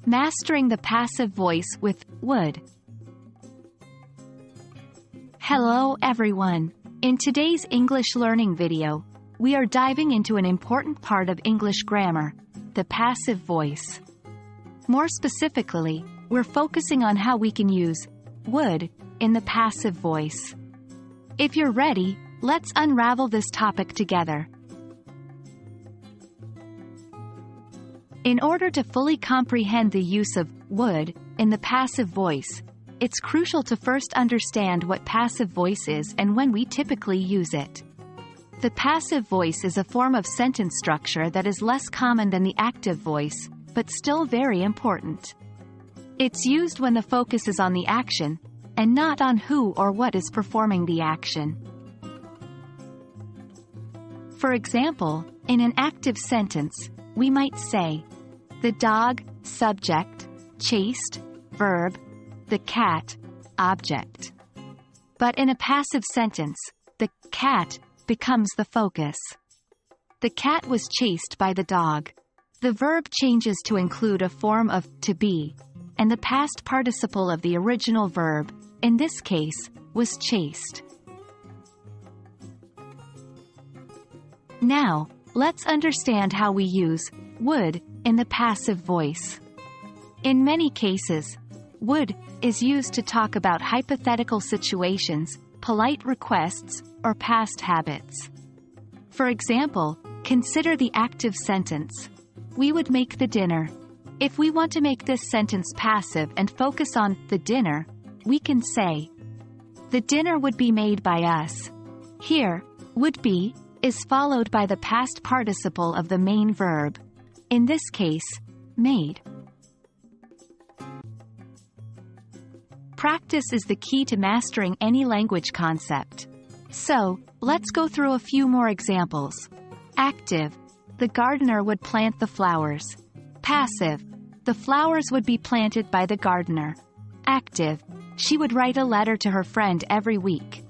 Mastering the passive voice with would. Hello everyone. In today's English learning video, we are diving into an important part of English grammar, the passive voice. More specifically, we're focusing on how we can use would in the passive voice. If you're ready, let's unravel this topic together. In order to fully comprehend the use of would in the passive voice, it's crucial to first understand what passive voice is and when we typically use it. The passive voice is a form of sentence structure that is less common than the active voice, but still very important. It's used when the focus is on the action, and not on who or what is performing the action. For example, in an active sentence, we might say, the dog, subject, chased, verb, the cat, object. But in a passive sentence, the cat becomes the focus. The cat was chased by the dog. The verb changes to include a form of to be, and the past participle of the original verb, in this case, was chased. Now, let's understand how we use would in the passive voice. In many cases, would is used to talk about hypothetical situations, polite requests, or past habits. For example, consider the active sentence, we would make the dinner. If we want to make this sentence passive and focus on the dinner, we can say, the dinner would be made by us. Here, would be is followed by the past participle of the main verb. In this case, made. Practice is the key to mastering any language concept. So, let's go through a few more examples. Active, the gardener would plant the flowers. Passive, the flowers would be planted by the gardener. Active, she would write a letter to her friend every week.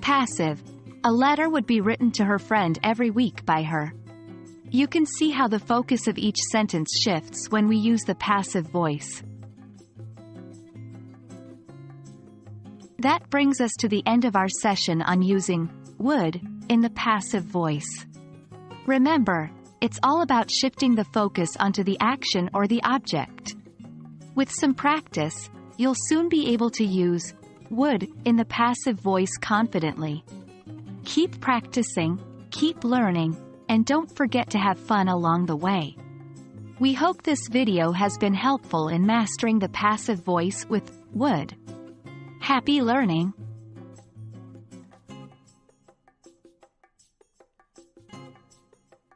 Passive, a letter would be written to her friend every week by her. You can see how the focus of each sentence shifts when we use the passive voice. That brings us to the end of our session on using would in the passive voice. Remember, it's all about shifting the focus onto the action or the object. With some practice, you'll soon be able to use would in the passive voice confidently. Keep practicing, keep learning, and don't forget to have fun along the way. We hope this video has been helpful in mastering the passive voice with would. Happy learning!